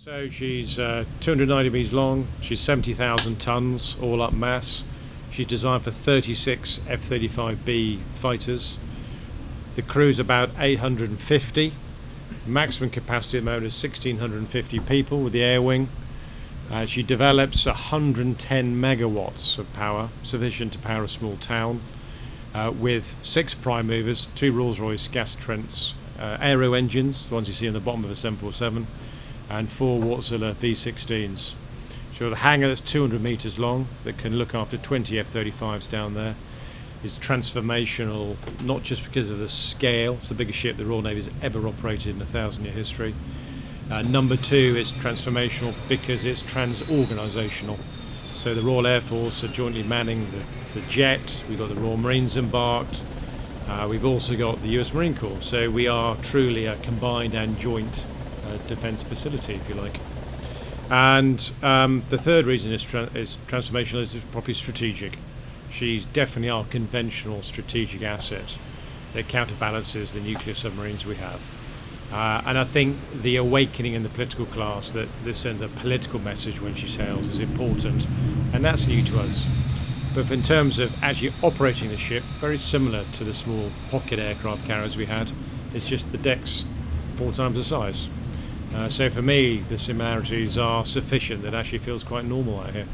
So she's 290 meters long, she's 70,000 tons, all up mass. She's designed for 36 F-35B fighters. The crew's about 850. Maximum capacity at the moment is 1,650 people with the air wing. She develops 110 megawatts of power, sufficient to power a small town, with 6 prime movers, 2 Rolls-Royce gas Trents aero engines, the ones you see on the bottom of a 747, and 4 Wärtsilä V16s. She's got a hangar that's 200 meters long that can look after 20 F-35s down there. It's transformational, not just because of the scale. It's the biggest ship the Royal Navy has ever operated in a 1,000-year history. Number 2, it's transformational because it's trans-organisational. So the Royal Air Force are jointly manning the jet. We've got the Royal Marines embarked. We've also got the US Marine Corps. So we are truly a combined and joint defence facility, if you like. And the third reason is transformational is properly strategic. She's definitely our conventional strategic asset that counterbalances the nuclear submarines we have. And I think the awakening in the political class that this sends a political message when she sails is important, and that's new to us. But in terms of actually operating the ship, very similar to the small pocket aircraft carriers we had. It's just the deck's 4 times the size. So for me, the similarities are sufficient that it actually feels quite normal out here.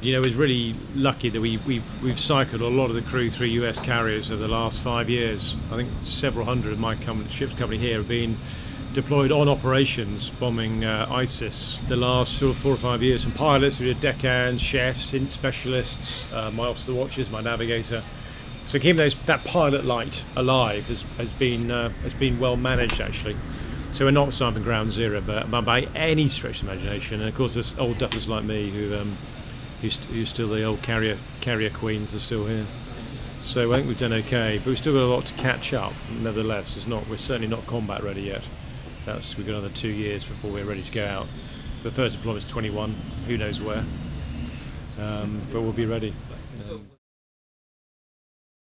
You know, it's really lucky that we've cycled a lot of the crew through US carriers over the last 5 years. I think several hundred of my ship's company here have been deployed on operations bombing ISIS the last sort of 4 or 5 years. From pilots, we did deckhands, chefs, int specialists, my officer watches, my navigator. So keeping that pilot light alive has been well managed actually. So we're not starting ground zero, but by any stretch of imagination. And of course, there's old duffers like me who's still the old carrier queens are still here. So I think we've done okay, but we've still got a lot to catch up. Nevertheless, we're certainly not combat ready yet. We've got another 2 years before we're ready to go out. So the first deployment is 21, who knows where, but we'll be ready.